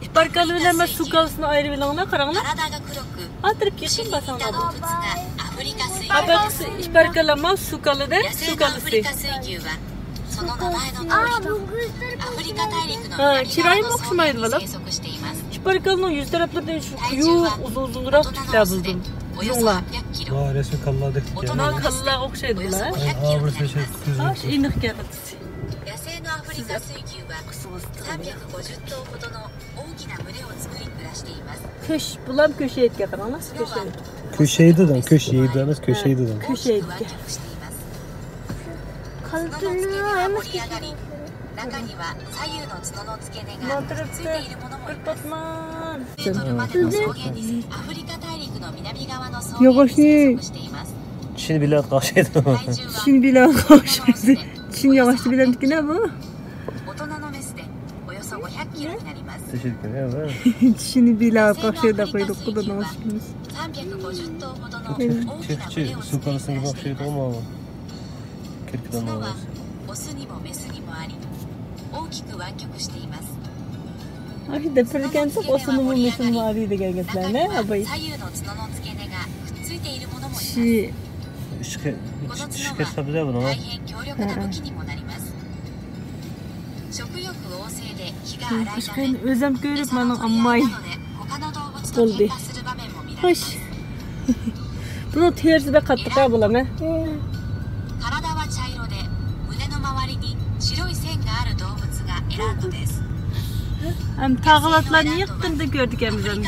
İşbarkalı bilen su kalısını ayrı bilenler kararlar. Atırıp geçin basanlar. Abaksı işbarkalama su kalı da su kalısı. Çirayım okşumaydı valla. İşbarkalının yüz taraflarında şu kuyuk uzun durak tükler buldum. Yunla. Resmi kallar dektik yani. Ona kallar okşaydı la. Ağır seçim kızım. Aş inik geldi. Köş, bulam köşeye etki yapar. Nasıl köşeye? Köşeydi de, köşeydi de, köşeydi de. Köşeye etki. Kaltırıyor ama Yavaşlı. Çin bile karşıydı. Çin bile karşıydı. Çin yavaşlı bilen ne bu? Teşekkür ederim. Çin bile karşıydı koyduk bu da nasılmış. Çiftçi su kalısın gibi karşıydı ama kirkiden olmaz. Abi de perkense osunu mu mesin mavi de gelgetler ne abi? Şi. Şike sabıda bunu. Başkan özlem görüp bana ammay oldu. Hoş. Bunu tersi de kattık ha bulam he. Hem tağılatlarını yıktığında gördük emizden.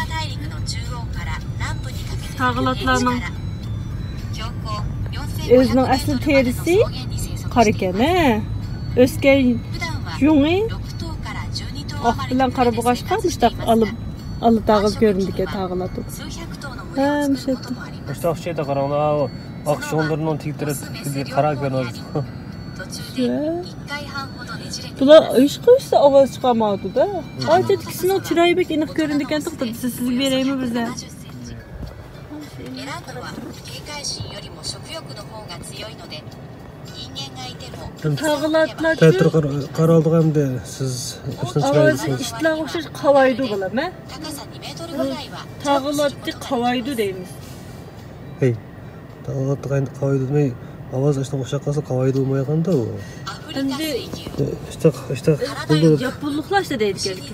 Tağılatlarının özünün asıl terisi karıken he. Özgen yungi ah bilen karı buğaç kalmıştık alı tağıl göründük ya tağılatı. Ha müşettim. İşte akşayda karanlığa akşonlarının tiktirip karar görünüyor. Bula iş koysa avaz çıkamadı da. Ayrıca ikisinin çırayı bek inik göründükken tıktı. Sizi vereyim mi bize? Tağılatlar Tətr qaraldıq həm də siz işdən avazı çıxarsınız. iştila oxşar qavaydı bulam he? Tağılatı qavaydı deyimiz. Hey. Tağılatıq endi qavaydı demey. Avaz işdən oxşar qalsa qavaydı olmayğanda o. Endi İşte buldu. Yapıllıqlar işte deydik geldik.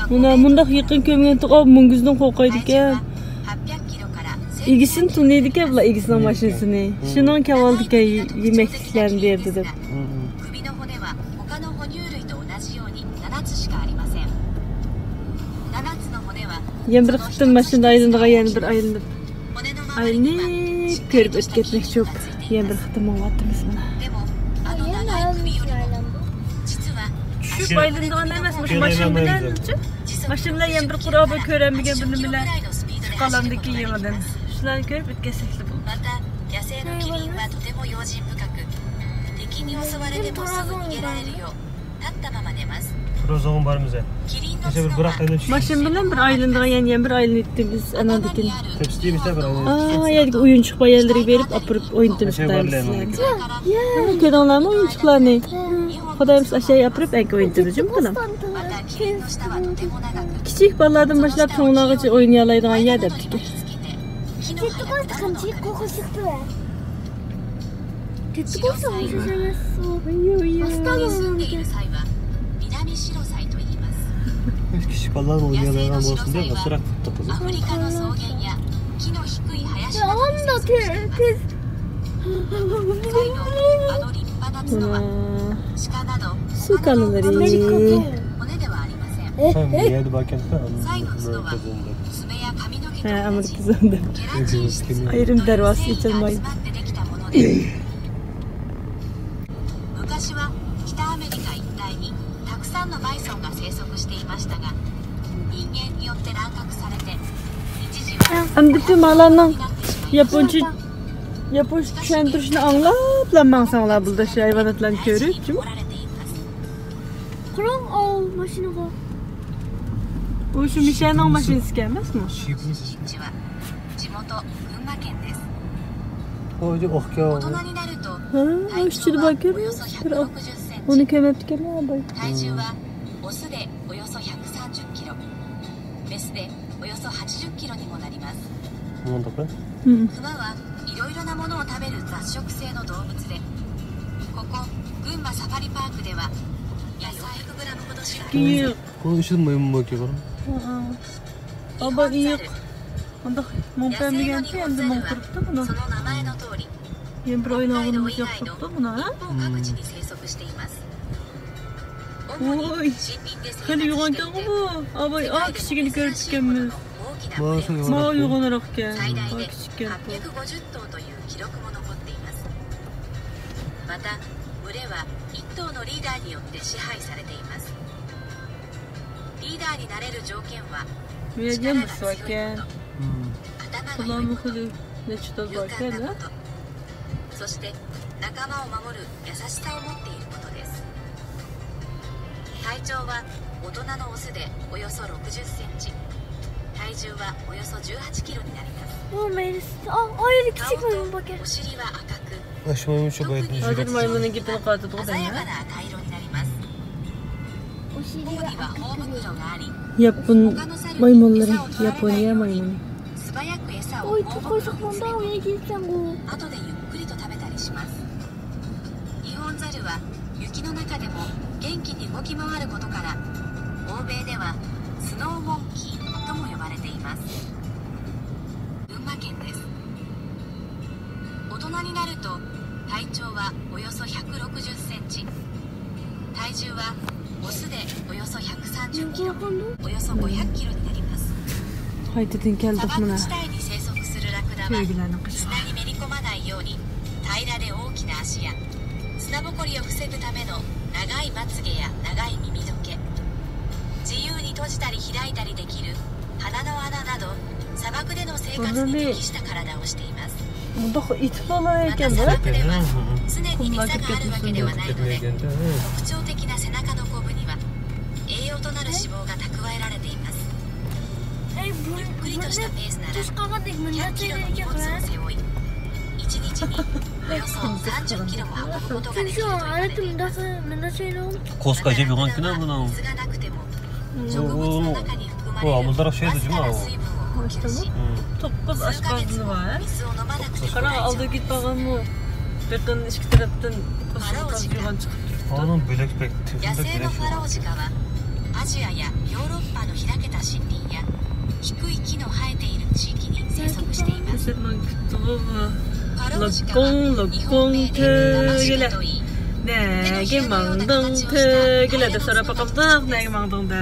Bunda yıqın kömgen tıqab munguzdan qoqaydı ekan. İgisini tunaydık ya bula igisinin maşinesini. Şunun kavaldık ya yemekliklerini verdi dep. Yen bir qıttın maşinada ayrıldığa yen bir ayrıldık. Ayrılıp görüp ötketmek çok. Yen bir qıttın mağattımız bana. Şu ayrıldığın emasmış maşin bilen. Maşin bilen yen bir kuraba körenmigen birini bilen. Kalandaki yemadan. Şunları görüp ötkesekli bu. Prozağın var mıza? Neyse bir bırak elim. Maşin bilen bir aylındığa yen bir aylın ettik biz anadikini. Tepsiymiş de bir aylın. Aa yedik oyuncuk bayarları verip apırıp oyuntumuş dayımız. Ya kedonlar mı oyuncuklar ne? Kodayımız aşağıya yapırıp enki oyuntumuş mu kadam? Küçük ballardan başlayıp çoğunluğa oynayalaydıgan yer deptik. Tettu koyduğun çiğ koku çıktı be. Tettu koysa mı şaşırıyorsun? Hasta mı oldu? Küçük ballarla oynayalaydıgan olsun diye ısırak tuttu kızım. Ya onu da tez. Su kanıları. Sen geldi bakkentte Amerika zonda. Ayrım dervası içilmeyin. Hem bütün malanın Japonca düşündürüşünü anlayıp sanlar burada şey hayvanatlarını görüp. Kurum al maşını koy. Bu şu Michelin maşinesi gelmez mi? O okya. Ha, işte bakıyorum. Onu kömeptike mi abi? 体重はオスでおよそ130キロ、メスでおよそ80キロにもなります。 Ne oldu be? うん。クマはいろいろなものを食べる雑食性の動物で、ここ群馬サファリパークでは野菜 400g ほどしか İyi. Konu işin mi bakıyor bana? Aba iyi. Onda 野 monpen 生 bir の geldi 日 ya 本 de ザル mon は kırıktı そ bunu. の名前の通り Yem bir 北 oyun 海道 ağırlığımız 以外の yaptık da 日 buna. 本各地に生息しています。主に森 Oy. 林で生活 Hani して yuvan いて、 kan bu. Aba 世 aa 界で kişi も gelip 珍しいもの görüntükemiz. の大きな Mağaza 群れ、 Ma yuvarlak. yuvan olarak gel. 最大 Aa で küçük gel bu. 850頭という記録も残っています。また群れは1頭のリーダーによって支配されています。リーダーになれる条件は Vereceğim 力 bu が強いこ sakin. と、頭が良い Kulağımı こと、 kırıyor. Ne çıta 勇 varken 敢な ha? こと、そして仲間を守る優しさを持っていることです。体長は大人のオスでおよそ60センチ、体重はおよそ18キロになります。 Bu Melis. Hayır 顔 küçük maymun と bakar. お尻は赤く、 Aşmayı çok ayıp. Hazır maymunun gittiğini katıdı o da 鮮や ya. かな赤色になります。 O 頬 şiiri には頬袋があり、 Yapın maymunları. Japonya maymunu. 素早く餌を Oy 頬 çok koy 袋に saklandı 詰め oraya gitsen bu. 後でゆっくりと食べたりします。ニホンザルは雪の中でも元気に動き回ることから欧米ではスノーモンキーとも呼ばれています。群馬県です。大人になると体長はおよそ160センチ、体重はオスでおよそ130キロ、 Korkundu. およそ500キロになります。 Haydi din 砂 geldik 漠 buna. 地帯に生息するラクダは Köylülerin kışı. 砂にめり込まないように平らで大きな足や砂ぼこりを防ぐための長いまつげや長い耳どけ、自由に閉じたり開いたりできる鼻の穴など砂漠での生活に適した体をしています。 Bunda it ま falan た erken 砂 de. 漠では常に餌があるわけではないので、特徴的な背中のコブには栄養となる脂肪が蓄えられています。 Ey ゆっくりとしたペースなら Tuz kakadık mı? 100 キロの荷物を背負い、1日におよそ30キロも運ぶことができると Şu 言 an われてい aletim ます nasıl şey oldu? Koskoca bir makine bu lan. 水がなくても植物の中に含まれる Bu わ amıldarak ず şeydi か değil mi な o? 水分を補給し、 Topkuz 数 aşk ヶ月 ağzını も var. 水を飲まなくても Kara 大 aldı 丈夫 git です。 bakalım mı? Bakın iki taraftan koşulmaz yuvan çıkıp durdu. Onun bilek pek 野 tüfünde 生の bilek ファラオ yok. ジカはアジアやヨーロッパの開けた森林や低い木の生えている地域に生息しています。 Kesin gitti bu. ファラオジカは Lokon 日本名 lokon で騙し tögele. といい、 Nege mangdın tögele de sonra bakalım nege mangdın da.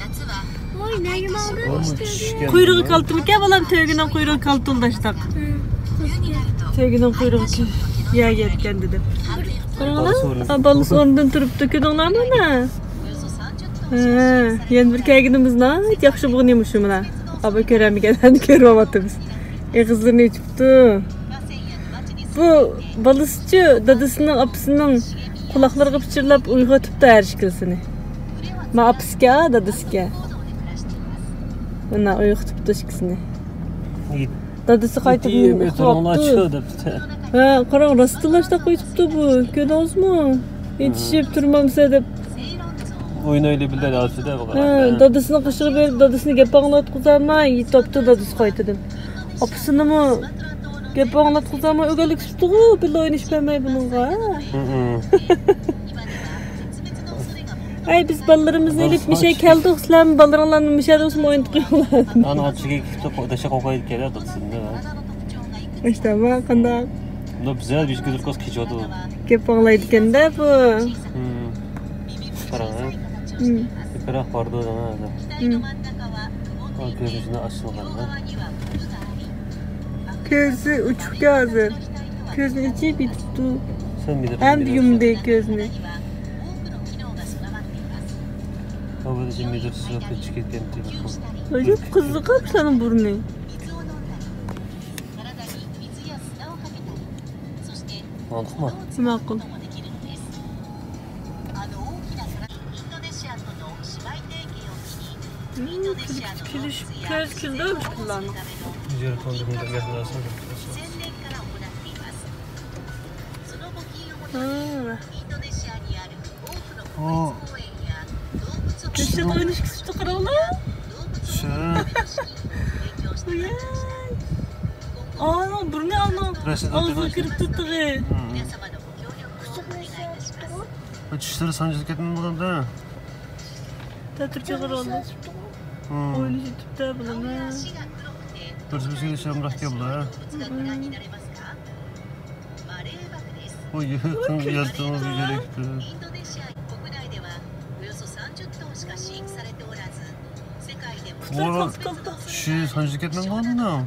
夏は Oy ne gibi aldın Oğlum işte. şişken. Kuyruğu kaltılık ya balam tögünün kuyruğu kaltıldaştak. 冬になると Tögünün kuyruğu ya yetken dedim. 半分 Karana, balık sonundan turup töküdüңlar mı ne? およそ30 ton Yen bir kegidimiz ne? Yakşı buğunuymuş mu ne? Abi köremi gelen körüvamatı biz. Kızlarını içipti. Bu balıkçı dadısının apısının kulakları pıçırlap uyguatıp da her şekilsini. Ma apıske dadıske. Buna uyguatıp da şekilsini. Dadısı kaytıp uyguattı. Ha, karan rastılaşta koyup bu. Görüyorsunuz mu? Yetişip durmamsa da. Oyun öyle bildi lazım da bu Ha, kadar. dadısına kışırı verip dadısını gepağınlat kuzarma. Yitoptu dadısı koytudum. Apısını mı? Gepağınlat kuzarma ögelik tutuğu. Bir oyun işlemey bununla. Ay biz ballarımız elip bir şey keldik. Slam ballarınlarını bir şey olsun oyun tutuyorlar. Ana açık ekipte deşe kokayıp geliyor datsın değil mi? İşte bak kanda No güzel bir güzel kos geçiyordu. gepağınlaydıkken de bu. Para ha. Bir kere vardı o zaman da. O gözünü açılmadı. Gözü uçuk gözü. Gözünün içi bir tuttu. Sen bilirsin. Hem de yumdu gözünü. O böyle cimridir sürekli çıkıp temizliyor. Öyle kızlı kapsanın burnu. Anladık mı? Makul. Köz küldürmüş kullanım. Güzel kondurumda yakınlaşma. Ha. 어. Düşse de ilişkisi de kralı. şı. Ana, bu ne ana? Resim Ağzı tuttu. kırıp tuttu. Çişleri sancılık etmenin buradan da. Ta Türkçe kralı. Oyunu YouTube'da bulan ha. Dördümüzü geçelim bırak ya bula. O yakın yazdığımız bir gerekti. Bu arada şu sancılık etmenin buradan da.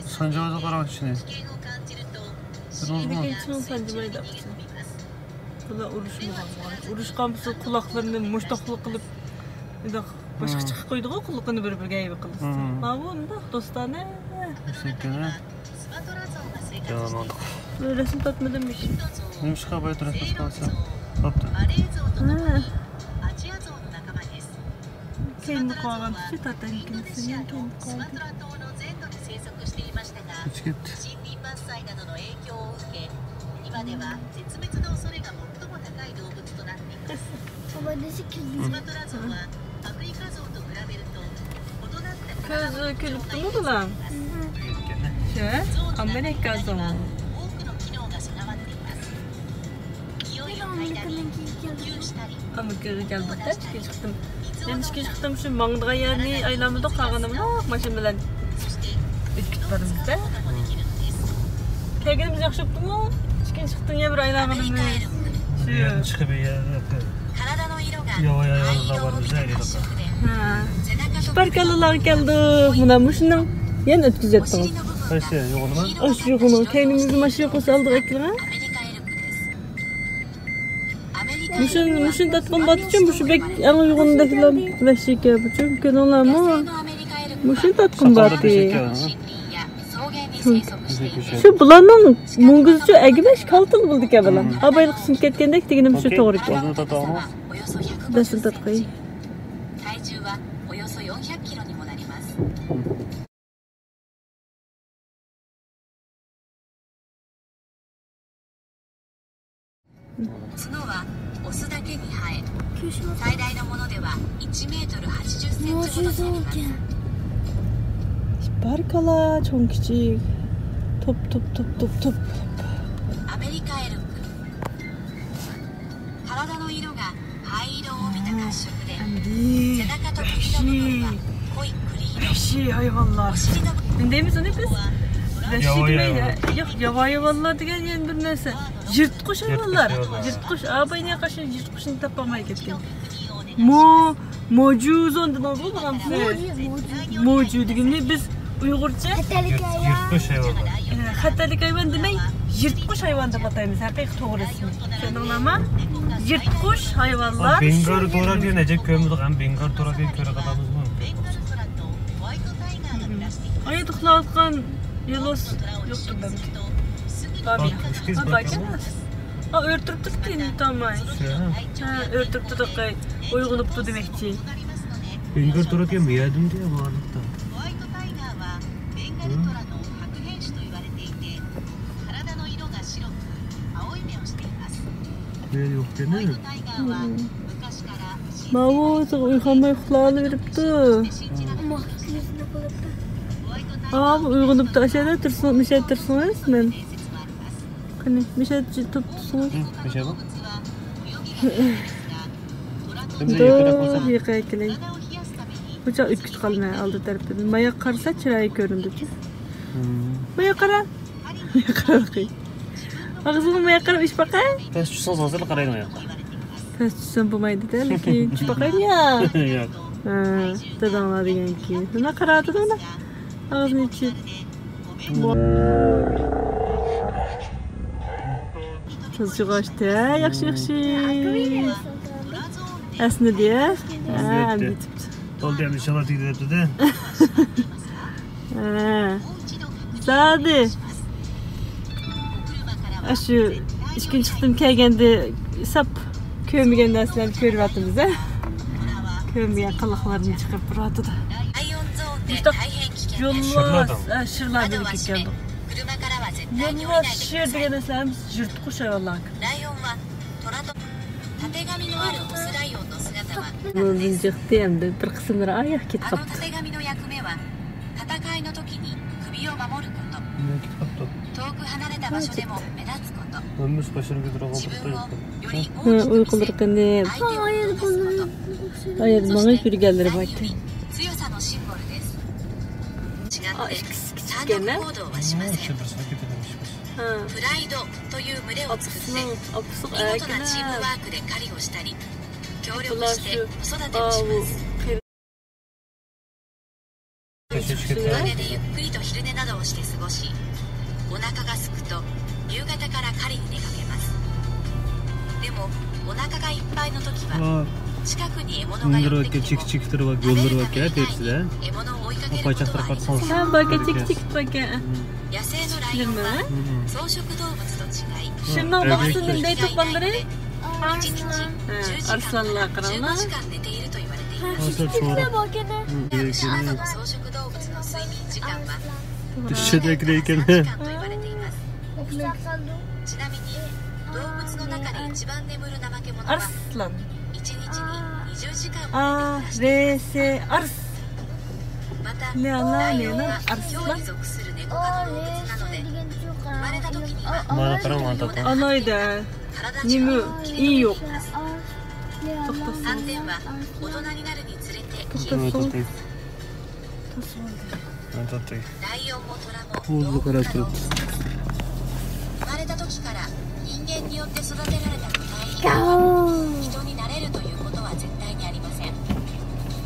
Sancıvada karanlık içine. Bir geçen sancımayı da yapsın. Bula uruş mu var? Uruş kampısı kulaklarını muştaklı kılıp bir de başka çıkıp koydu o kulakını bir gibi kılırsın. Ha bu onda dostane. Teşekkürler. Canım aldık. Resim tatmadım bir şey. Neymiş kabaya trafik kalsa. Yaptı. Kendi koyalım. Şu tatlı ikincisi. Kendi koyalım. Hiç gitti. 今では絶滅の恐れが最も高い動物となっています。スマトラゾウはアフリカゾウと比べると異なった体 Gözü külüp durdu lan. Şey, Amerika zoğu. 多くの機能が備わっています。匂いを嗅いだり、呼吸したり、 Amerika'ya geldik de çıkı çıktım. Ben çıkı çıktım şu mangıda yerini aylamada kalganım da maşın bilen そして ütküt var bizde. こともできるのです。 Kelgimiz yakışıktı mı? Çıkın çıktın ya bir aylamada mı? Yani çıkıp ya. 体の色が Ya ya 灰 ya 色 var を帯び güzel た ya. 褐色で Ha. 背中と Süperkalılar geldi. Buna muşundan yen ötküz お ettim. 尻の部分が Kaç şey yok mu? 黄色 Aşı yok onu. Kendimizi maşı yok olsa aldık ekleme. アメリカエルクです。アメリカエルク Muşun tatkan batıcım bu şu bek en uygundakiler veşik yapıcım. Kenonlar mı? のアメリカエルク Muşun tatkan batı. 森林や草原に生息しています。 Şu bulanın munguzcu egibeş kaltılı bulduk ya bulan. Abaylık için ketkendek diginin şu doğru ki. Onu da tamam. およそ150 Dasın tatkayı. 体重はおよそ400キロにもなります。角はオスだけに生え、最大のものでは1メートル80センチほどになります。 Barkala çok küçük. Top top top top top. アメリカエルク。体の色が灰色を帯びた褐色で、背中と首の部分は濃い栗色。 Vahşi hayvanlar. お尻の部分 Değil mi sana biz? Vahşi Yava demeyin yava. ya. Yok yava hayvanlar diyen yani bir neyse. Yırtkuş hayvanlar. hayvanlar. Yırtkuş. Ağabey ne kaşın yırtkuşunu tapamaya gitken. 国をお願いします。 Mocuz ondan oldu mu lan? Mocu digimli biz Uygurca Yırtmış hayvanlar. hatalik hayvan demey yırtkuş hayvan da batayımız. Hakik doğru ismi. Senin ama yırtkuş hayvanlar. Bengar Dora diye necek köyümüzde hem Bengar Dora diye köre kalamız mı? ベンガルトラとホワイトタイガーが暮らしています。 Ayı tıklatkan Yılos yoktur belki. すぐに Tabii. Üç kez Ha bakalım. bakacağız. Ha örtürüp tuttu tamam. Ha örtürüp tuttu kay. Uygunup tuttu demekçi. Bengar Dora diye mi yedim diye varlıkta. ホワイトタイガーはベンガルトラの白変種と言われていて、体の色が白く青い目をしています。 Ne yok ホワイ değil ト mi? タイガーは昔から神 Mavuz uyukamay kulağını verip dur. で信じられています。ホワイトタイガー Aa bu uygunup da aşağıda tırsın, bir şey tırsın resmen. 伝説もあります。 Hani bir şey tutsun. Bir şey bak. 動物は泳ぎが得意ですが、虎と Hem de yıkarak olsa. Dur yıkayakiley. 体を冷やすために Bıçak ütküt kalmaya aldı taraftan. Maya karsa çırayı göründü. Maya kara. Maya kara bakayım. Ağzını maya kara iş bakayım. Ben şu son hazırlık karayım ya. Ters tutsan bu maydı değil ki. İş bakayım ya. Yok. Ha, dadanlar diyen ki. Ne karadı da ona. Ağzını içi. Çocuk açtı ha. Yakşı yakşı. Aslında diye. Ha, bir tuttu. Oldu yani inşallah değil de. Ha. Sadi. Aşı işkin çıktım kelgende sap köymegen dersiler körüp attı bize. Köymegen kalaklarını çıkarıp bıraktı da. ライオンゾーンで İşte 大変危険です。 yollar, şırlar 窓は birlikte 閉め、 geldi. 車からは絶対に降り Yollar ないでく şır ださい。 diye mesela yırt kuş hayvanlar. ライオンは紙のあるオスライオンの姿は無Bunun です çıktı hem de bir kısımları ayak git あの kaptı. たてがみの役目は戦いの時に首を守ること Ne kitapta? 遠く離れた場所でも目立つこと Ömür başarı götüren 自分を kapta. より Hı, 大きく見せ uykulurken de 相手を脅かすこと hayır そ bana して sürgeleri 何よ bak. り強さのシンボルです違って küçük 単 gene. 独行動はしません Çıldırsına gidememiş. Ha. プライドという群れを作って Apısık 見事なチームワ erkene. ークで狩りをしたり協力 Bunlar して子 şu 育てをし avu ます Keşke 木陰でゆっくりと昼寝などをして過ごしお腹が空くと夕方から狩りに出かけますでもお腹がいっぱいの時は Aa, 近くに獲物が寄 bunları って bak ya, きても çiftçilikleri bak, 食べ yolları る bak た ya, め以外 hepsi に de. 獲物を追いかけ O ることは paçakları ありません patlansın. Ha bak çık çık bak. 野生のライオンは Hı. 草食動物と違い Şimdi Evet. babasının 人 ne がいないの toplanları? で1日10時間から Arslanlar 15 kralına. 時間寝ていると言われています Asla çoğura. Hı, 朝の草食動物の睡眠時間は Düşedekdeyken 3 he. 時間と言われていますちなみに動物の中で一番眠る怠け者は Arslan. 1日に20時間も A, 寝て暮らしてい R, S, Ars. ますまたねあなライオンはねあな豹に属する猫科の動物なので生まれた時には Bana karan var tatlım. Anaydı. 体中を切り İyi 取っ yok. ています Tohtasın. 斑点は大人になるにつれて消え Tohtasın. Evet, tatlım. Tohtasın. Evet, tatlım. ライオンもトラ Buzlu も動物 kara な動 tut. 物です生まれた時から人間によって育てられた個体以外に人になれるということは絶対にありません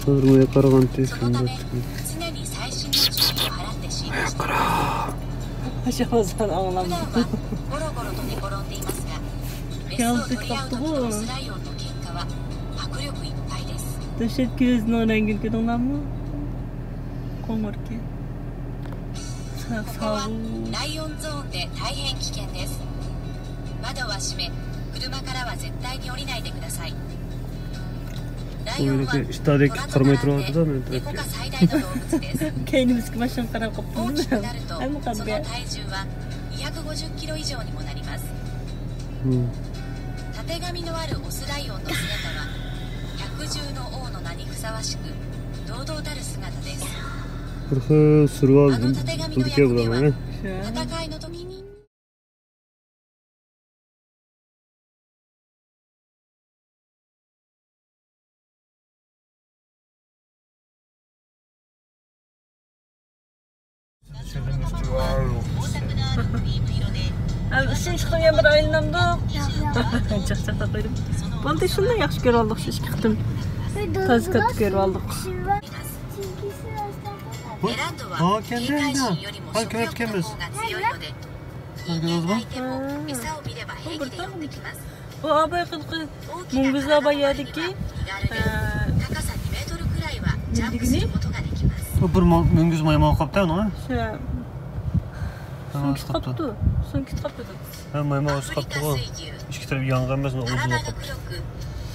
Sormaya karavan そ teslim のため ettim. 常に細心の注意を払って飼育しています Aşağıdan 普段 ağlam. はゴロゴロと寝転んでいますがメスを取り合う時のオスライオンの喧嘩は迫力いっぱいです Döşet gözünün rengini gördün lan mı? Kongur ki. ここはライオンゾーンで大変危険です窓は閉め車からは絶対に降りないでくださいライオンは Böyle işte トラ karmayı と並ん turladı で da 猫が最大の動物です Kendimiz gibi baştan karar 大 kaptım きく değil なる mi? と Ay mı その kaldı 体 ya? 重は250キロ以上にもなります Hı. たてがみのあるオスライオンの姿は百獣の王の名にふさわしく堂々たる姿です Kırkı sürü あの aldım. たてがみの Tutuyor 役 bu 目 da は ne? Şu an. 戦いの時に Abi işin çıkıyor bir aylandı. Çok çok da koydum. Ben de şundan yaxşı görüp aldık şiş çıktım. Tazkat görüp aldık. エランドは警戒心よりも食欲の方が強いので人間がいても餌を見れば平気で寄ってきます Bu abay kılkı 大きな Munguz 体の abay 割には yedik 身 ki 軽で高さ2メートルくらいはジャンプすることができます O bir müngüz mayma kaptı ya onu. şey Tamam, Son kaptı. kitaptı. Son kitaptı. Ha mayma ア olsun フリカ kaptı o. 水牛 İki tarafı yangın mesela uzun 体が kaptı. 黒く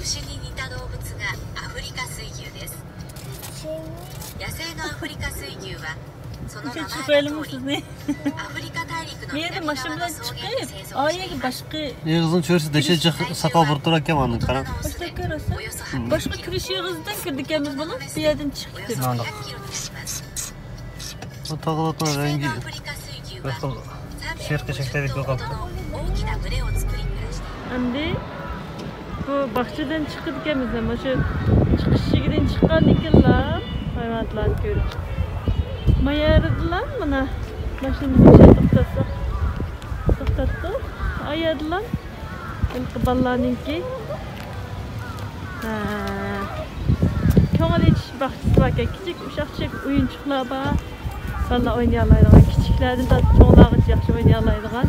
牛に似た動物がアフリカ水牛です野生のアフリカ水牛はその名 Şey 前の çıkayalım 通り siz ne? アフリカ大陸の Bir yerde 南側 başımdan の草原 çıkıp に生息して Aya い gibi ます başka Ne kızın çörüsü deşe sakal vurdurak yamanın 大 karan. 人のオスで başka görürse およそ800 başka キロ kürüşü kızdan girdik yalnız bunu bir yerden およ çıktı. そ なんだ 500キロになります O takılatın 野生 rengi. のアフリカ水牛は Bakın. 350頭ほどの大きな群れを作り暮らしています Şimdi bu bahçeden çıktık yalnız ama şu çıkış şekilden çıkan ikiler hayvanatlarını görüp. Mayardılar mı bana? Başımızı şey tıktasak. Tıktattık. Ayardılar. İlk ballarınki. Köngel iç bahçesi varken küçük uşakçık oyuncuklar var. Valla oynayalaydıgan. Küçüklerden de çoğunlar hiç yaxşı oynayalaydıgan.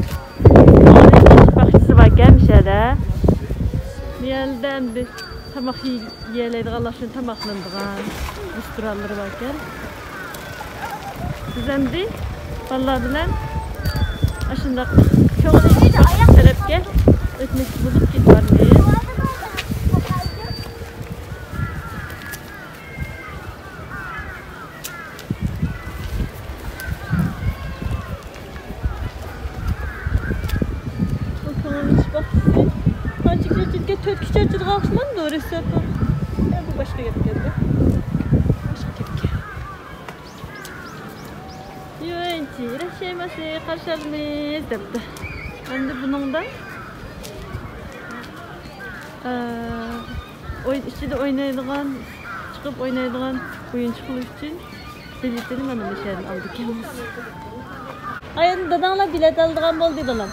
Köngel iç bahçesi varken bir şeyler. Yerden bir tamak yiyəlaydıqanlar üçün tamaklandığan restoralları varken. Biz endi ballar bilen aşında köngel iç tarafga o'tmoqchi bo'lib ketyapmiz. Bu köngel iç bahçesi. Qancha ko'chaga 4 ko'cha kalkışman doğru hesapı. Bu başka gap geldi. Başka gap geldi. Yuvanchi, irashaymase, qarshi olamiz debdi. Endi buningda oyun ichida o'ynaydigan, chiqib o'ynaydigan o'yinchi qilish uchun biletini mana bu yerdan oldik ekanmiz. Ayın dadanglar bilet aldigan bo'ldi dalam.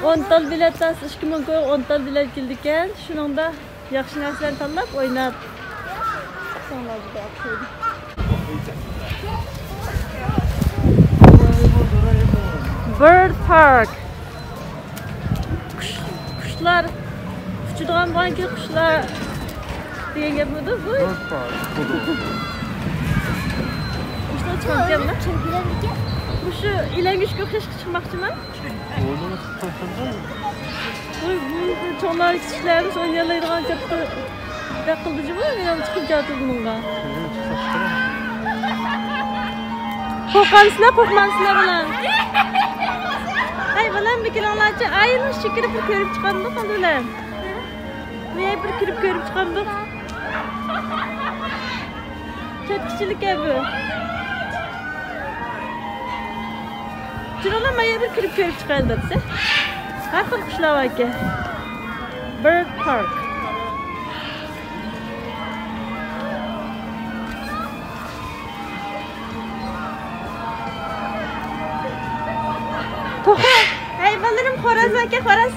10 tal bilet tas 2000 ko'y 10 tal bilet keldi ekan. Shuningda yaxshi narsalarni tanlab o'ynab sonlar juda yaxshi edi. Bird Park. Qushlar uçadigan bo'lgan qushlar degan gapmidi bu? Bird Park. Qushlar chiqarganmi? Bu shu ilangishga o'xshashga chiqmoqchiman. Oğlum taşındı. Bu çoğunlar kişilerimiz oynayalaydigan katta qildichi bu, men chiqib keldim bunga. Qo'rqansizlar, qo'rqmansizlar bilan. Ay bilan bikiringlarchi, ayni shekilli bir ko'rib chiqamdi qoldilar. Men bir kirib ko'rib chiqamdi. Ketkichilik bu. Chiroqlar men bir kirib ko'rib chiqayin debsa. Har xil qushlar bor ekan. Bird Park. To'xa, hayvonlarim xo'roz aka, xo'roz.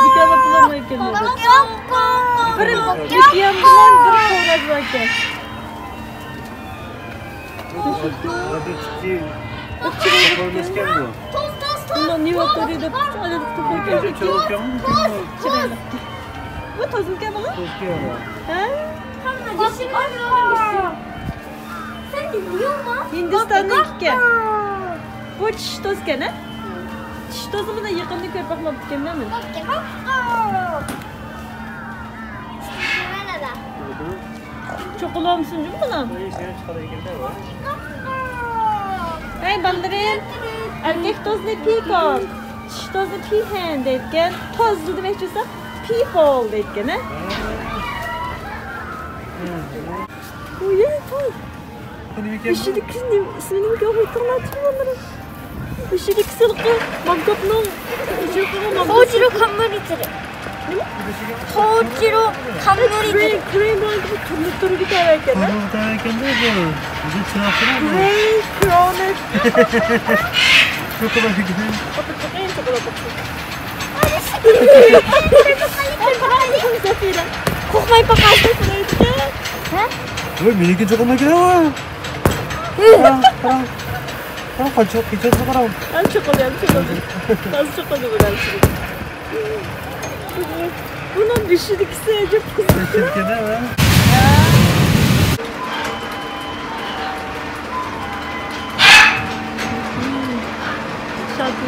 Dikala bulamay keladi. Bir dikiyam bilan bir xo'roz aka. Bunlar niye oturuyor da alıp tutuyor? Bu tozun ke bana? Ha? Sen biliyor musun? Hindistan'dan ke. Bu çiş toz ke ne? Çiş tozumu da yakında görüp bakmak istemem mi? Çok olan mısın değil mi lan? Hey bandırın. Erkek toz ne peacock? Çiş toz ne peahen deyken. Tozlu demek istiyorsa people deyken he? Uy uy. Işıdı kızım. İsmini mi kapatırlar onları? Işıdı kızım. Mankapının. 호지로 강물이들이. 호지로 강물이들이. Grey mankapı turlu gider erken he? Bunu derken de bu. Bizi çırptırır mı? Grey crowned. Çok kolay gidelim. En çok olan bakın. Korkmayın bakarsın. 왜 미니게 조금만 기다려? 그럼 같이 기차에서 가라. Ben çok alıyorum, çok alıyorum. Nasıl çok alıyorum ben şimdi? Bunun düşürdük sadece kızım. Şirkete mi? Şarkı.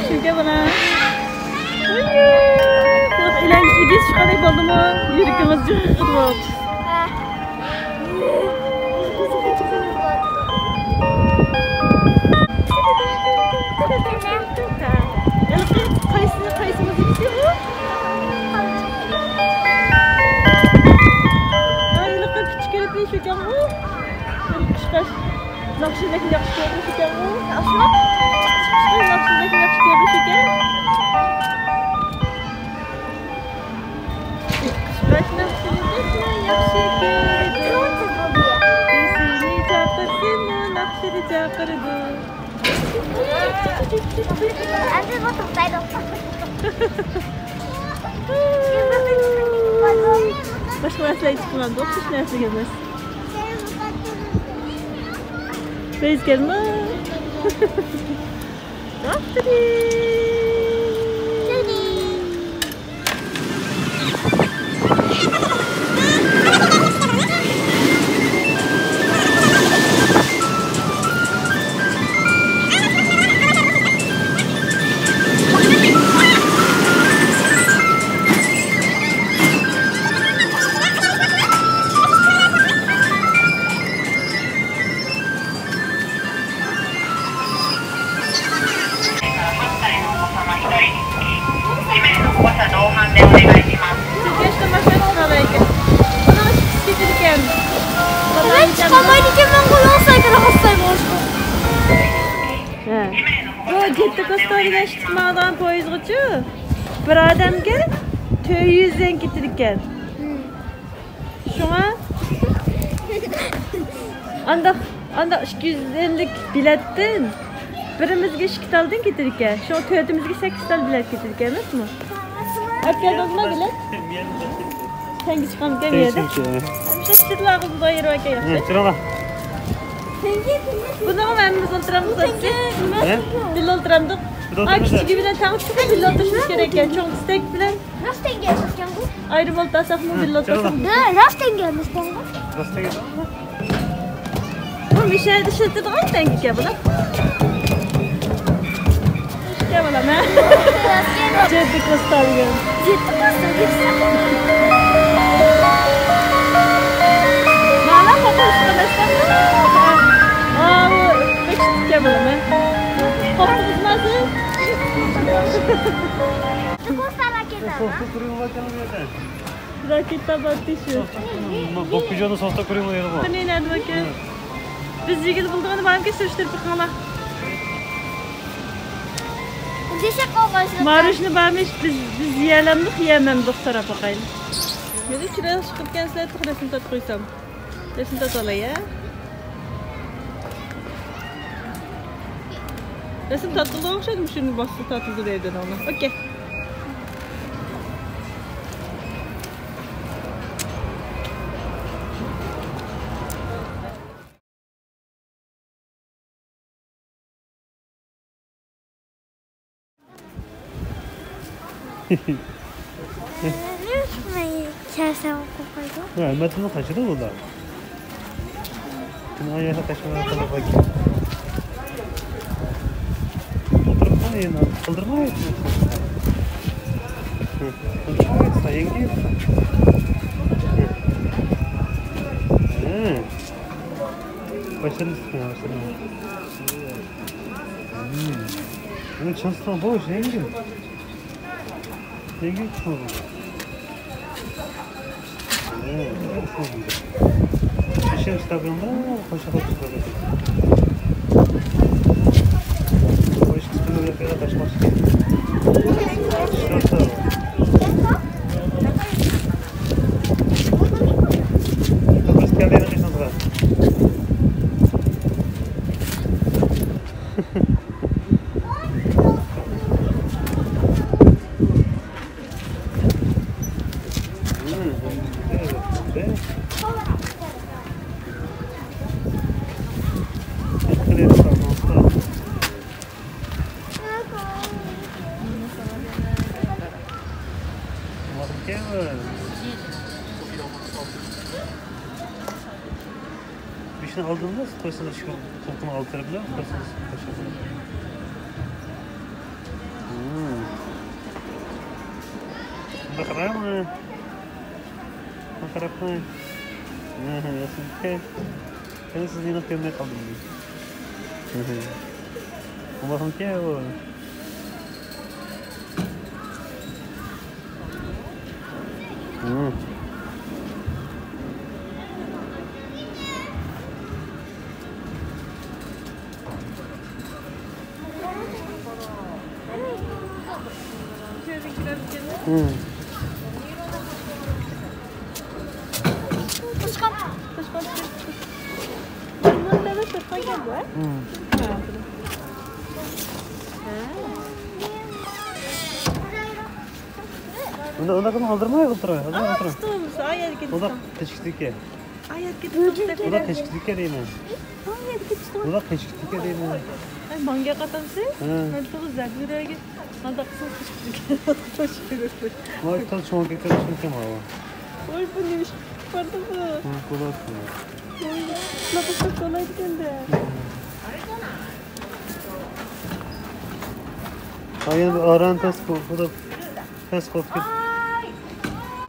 Çünkü bana ilerisi biz şu kadar oldu mu? Yürükümüz çıkıyor. Kayısımız ikisi bu. Aylıkta küçük bir şu kan bu. Kışkaş. Nakşideki yakış görmüş iken bu. Aşma. Nakşideki yakış görmüş iken. Kışkaş nakşideki yakış gördü. Seni çarpırsın mı nakşidi çarpırdı. 안돼 뭐 동사이도 Başka mesleğe çıkmam. Dokuz neresi gelmez. Reis gelme. Aferin. Kalayken. Bana çıkırken. Ben çıkamayken ben koyuyorsa kadar hastayım hoşum. He. Bu gitti Kostoyga chiqmagan poyezdgacha bir odamga 400 dan ketirgan. Shunga anda 250 biletdan birimizga 2 taldan ketirgan. Shu to'rtimizga 8 tal bilet ketirgan emasmi? Akadozma bilet. Senga chiqamkan yerda. Shu chitlag'i doira aka yaxshi. Chirola. Buni ham biz o'tiramiz. Bil o'tiramiz. Ay kichigi bilan tag'ib chiqib bil o'tirishimiz kerak ekan. Cho'ng stek bilan Rostanga ekan bu. ayrim o'ltasaqmi bil o'tiramiz. Da, rostanga emasdan bu. Rastaga. Bu mishayda ishlatadigan tankiga bular. Ishga bo'laman. Jetdi Kostoyga. Jetdi Kostoyga. Mana fotoğraf çıkarmasam da. Aa, bekçilik'e bo'laman. Qopimiz nasıl? Sohta kuruyor bakalım yerden. Raketa batışı. Bokkucada sohta kuruyor yeri var. Qani nima ekan? Biz yigit buldig'ini balki surishtirib qilinglar. Desha qog'ozni. Marushni bamish biz yeyalamdik, yeyamamdik so'rab boqaylik. Meni chiroq chiqib kelsizlar, resim tatib qo'ysam. Resim tatolay, ya. Resim tatlıda o'xshadim, shuni bosib tatlıda deydi ona. Okey. Ne yapmayı kersem koydu? Ha, metnini taşıdı mı da? Bunu ayağına taşımaya kadar bak. Oturup da yine kaldırma ayetsin. Kaldırma ayetsin, yenge yetsin. Başarılı sıkın, başarılı. Bunun çansına boş, yenge. Yenge tutma bu. Şişe stadyumda koşa koşa çıkıyor. Koş kısmını yapıyor taşmak için. Şurada. Kapıs kendine kısmı var. Bir şey aldığında koysanız şu kokunu altırabilir mi? Koysanız kaşırsınız. Bakarım mı? Bakarım mı? Yasın ki. Kendisi yine kıyımda kaldım. Umarım ki o. Onda kan aldırmaya oturuyor. Hadi otur. Stolumuz ayet gitsin. O da teşkillik. Ayet gitsin. O da teşkillik değil mi? Ayet gitsin. O da teşkillik değil mi? Ay manga katansı. Ben çok zagürege. Anda kısım kışkırık. Vay tal şu anki karışım kim hava? Oy bu neymiş? Pardon bu. Kolay. Oy. Laptop kolay geldi. Ayın aran test bu da test kopya.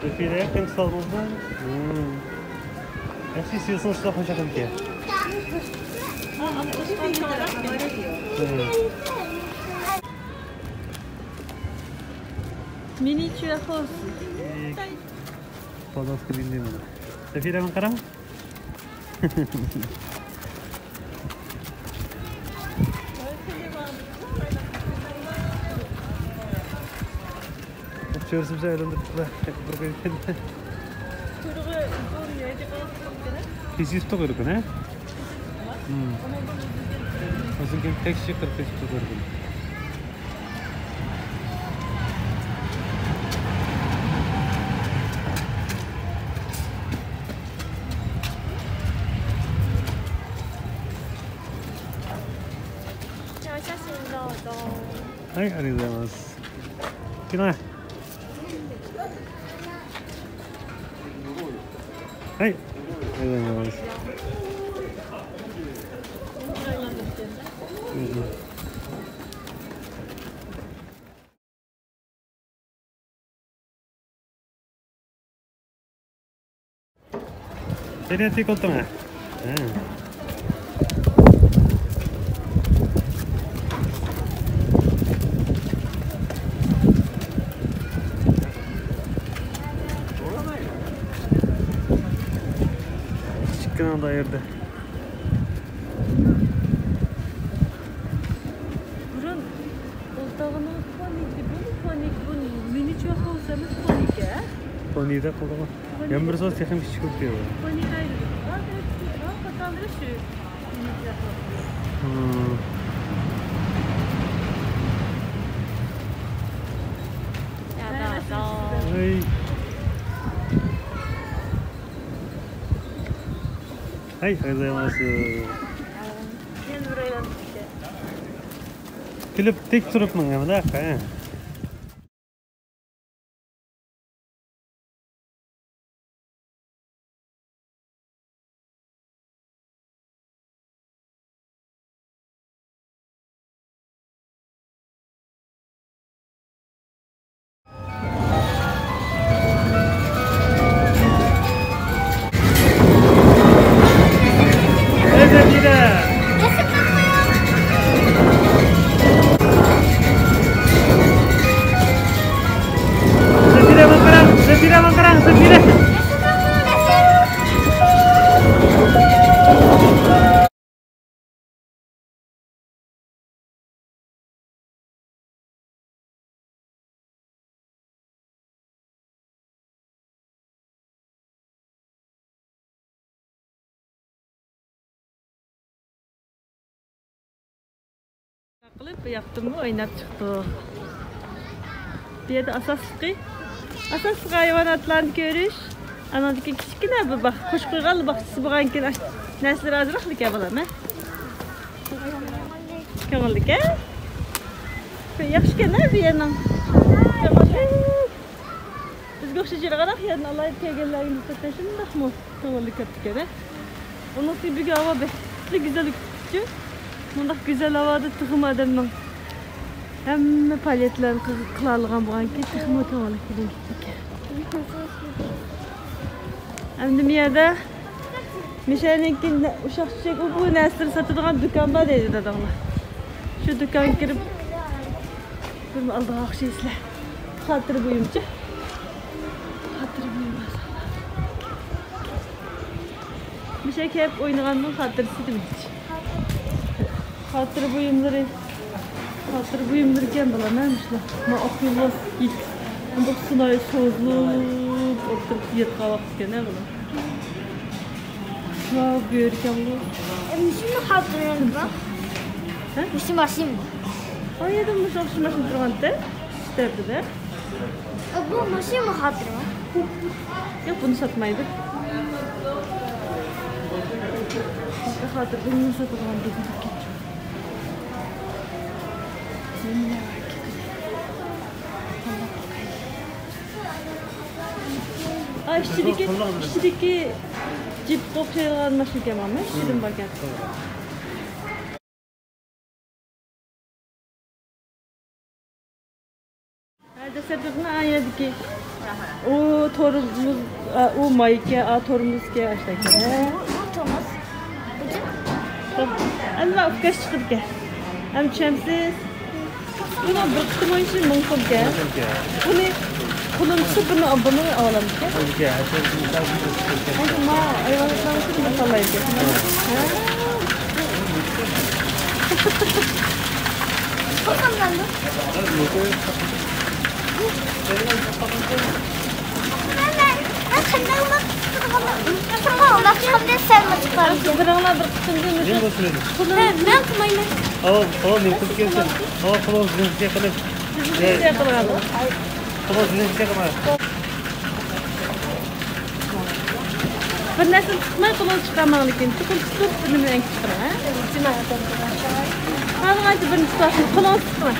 Efire kan salmazdan. Eski siyaset sıra hoşçakalın ki. Miniature house. Podolski dinleyeyim. Sefire mi karam? Çörsüm söylendirdiler. Buraya geldi. Kuyruğu zor yedi kaldı. Fiziği tutuyordu ne? O zaman tek şey 45 tutuyordu. Ay, arigatou. Kina. Ay, arigatou. Sería así con tomar. Çıkkın da yerde. Burun oltağını panik bu mini çok olsanız panik ya. Panida kolama. Yan bir söz yakın küçük diyor. Panik ayrı. Bak katanları şu. Ay. Ay, arigatou. Gel buraya işte. Klip tek durup mu da? Qilib yaptım oynab chiqdik. Bu yerda asosiy hayvonotlarni ko'rish. Anadagi kichkina bir bax, qo'sh qo'ygan baxchisi bo'lgankin nasli ozroqlik bo'ladimi? Ko'ngillik-a? Yaxshi-kana bu yerning. Bizga o'xshagan qaraq yerni Alloh kelganlaringiz bitta shundaqmi? Ko'ngillik ketdi-kana. Onun bir hava be. Ne güzellik tutucu. Bunda güzel havada tıkım adamın. Hem paletlerini kılarlıgan buğan ki tıkım otomalık gidin gittik. Hem de bir yerde Mişel'inkin uşak çiçek bu nesleri satıdığan dükkan var dedi adamlar. Şu dükkan girip bir aldığı akşeysle. Hatırı buyumcu. Hatırı buyumaz. Bir şey ki hep oynağanın hatırısı değil mi hiç? Hatırı buyumları ken bulamaymışlar. Ama okuyulmaz ilk. Bu sınavı sozlup oturup yırtqa vakitken ne bulam? Çok görkem bu. Müslüm mü hatırlıyorsun bak? Ha? Müslüm basayım mı? Ay yedim bu çok şımasın durağında. İsterdi de. Bu Müslüm mü hatırlıyor? Yok bunu satmaydı. Hatır bunu satılgan dedim. Ay işçideki cip kokşayılan maşın kemam mı? İşçidim bakın. Hadi sebebini aynadaki o torumuz, o mayke, a torumuz ki aşağıdaki. Bu Thomas. Allah ufkaş çıkıp gel. Hem çemsiz. Buna bıktım onun için mınkım gel. Bunu Pulun sıfırını bunu alalım ki. Özge, sen misal bir Ama hayvanatlarını sıfırını sallayıp Bırakma bir kısım değil mi? Ne götürelim? Ben kumayla. Tamam, ne kız gelsin. Tamam, zilin yakınım. Şey yapalım. Tamam, zilin yakınım. Bir nasıl tutmay kulon çıkarmalı ki. Tukul tutup bunu en çıkar ha? Hadi hadi bir tutasın. Kulon tutma.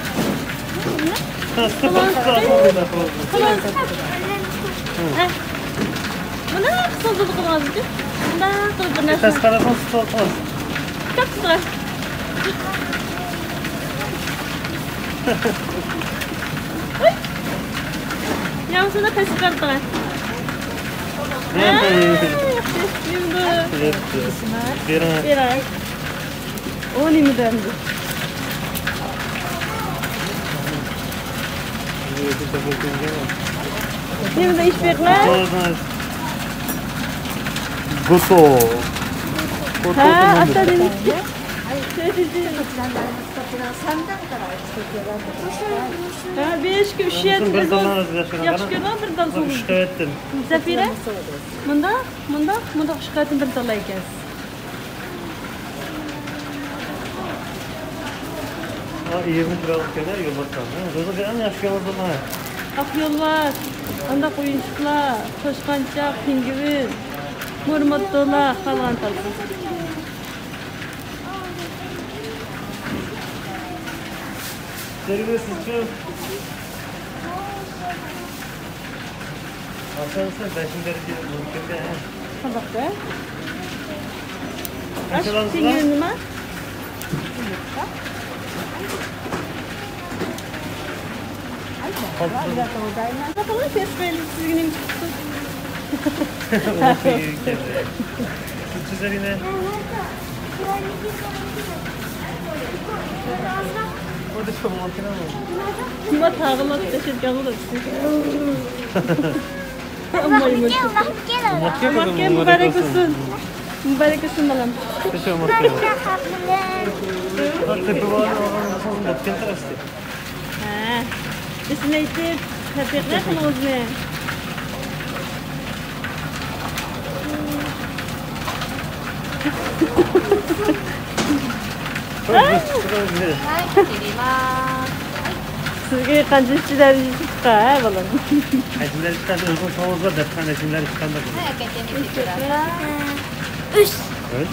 Kulon tutma. Bu ne kısa oldu kulon azıcık? Bundan kılıp bir nasıl? Ters karasın, tutalım. Çok sıra. Yansına pes çıkarttı. Şimdi. Bir ay. 10 mi döndü? Şimdi iş bekler. Goto. Ha, hatta demiş ki. Ha, 5 gün üşüyedim. Bir daldan az Yaxşı görünen bir dal soğuk. Şikayettim. Zafira, munda şikayetin bir dal ekan. Ha, 20 liralık kadar yol bakalım. Rozga en yaxshi yol bo'lma. Akyol var. Anda qo'yinchiqlar, toshqanchoq, pingvin, murmuttolar falan tarzı. Servisizce. Aslında 5. derece mümkün değil. Qandoqda? Qanchalar Ash pingvin nima? Qanaqa festivali sizning chiqdi? Sizlerine o da çok makine mi? Nima tag'illat tashirgan bo'lasiz? Makka muborak olsun. Muborak olsun balam. Teşekkür ederim. Tepe var ama bakın tarafı. Ha. Ismini aytib, tabiqlar qilingizmi? Sizga qancha ishchilaringiz chiqqa, balam? Ajinlar chiqadi, o'zim savozlar daftar ajinlar chiqqanda. Üç. Evet.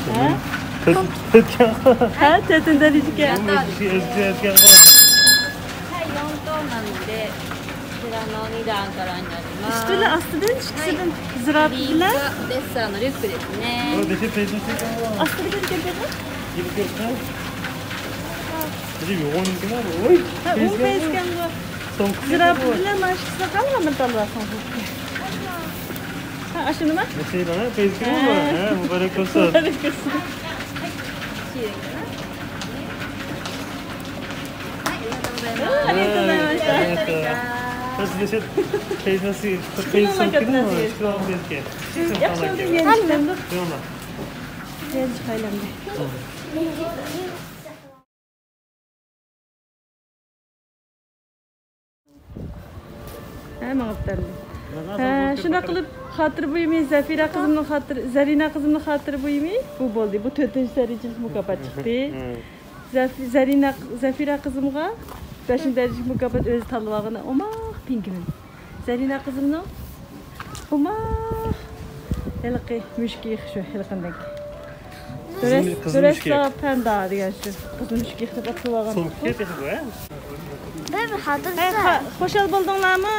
Ha, tetindan ishga. Özgürken var. はい、4等なので、こちらの2段からになります。 Üstüne astidan chiqsidan ziraat リーbilan フレッサーのリュックですね。 O deşe teyze çıkan var. astiga kelgan. Gibi göster. Hadi yoğun gibi var. Oy. Ha, u bezgan bu. Son Ziraat bilan mana shu qisqa qilgan talabasan. Ha, ashu nima? Mesela ha teyze mi var? Ha mübarek olsun. Muborak olsun. ありがとうございます。 ありがとうございました。 Nasıl deşe teyze nasıl? Teyze son kim mi? Şu an bezge. Yaxshi oldu, yenishdim. Şuna. Yenish qaylamdi. Ha, maqtabdi. Ha, shuna qilib xotir bo'yimay Zafira qizimning xotir, Zarina qizimning xotir bo'yimay bu bo'ldi. Bu 4-darajalik mukofot chiqdi. Zafira qizimga 5-darajalik mukofot o'zi tanlab olgan. Oma pingvin. Zarina qizimning oma hiliqi mushki shu hiliqindan. Turesta panda degan shu. Qizim mushki deb atib olgan. Son kim peki bu ha? Ben bir hatırsa. Xo'shal bo'ldinglarmi?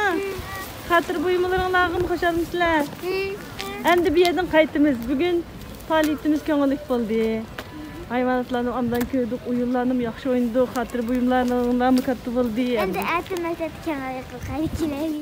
Xotir buyumlaringlarni xo'shalmisizlar? Endi bu yerdan qaytamiz. Bugun faoliyatimiz ko'ngillik bo'ldi. Hayvanotlarni ondan ko'rdik, o'yinlarni yaxshi o'ynadik, xotir buyumlarni katta bo'ldi. Ben de ertemezlet kenara koyarım.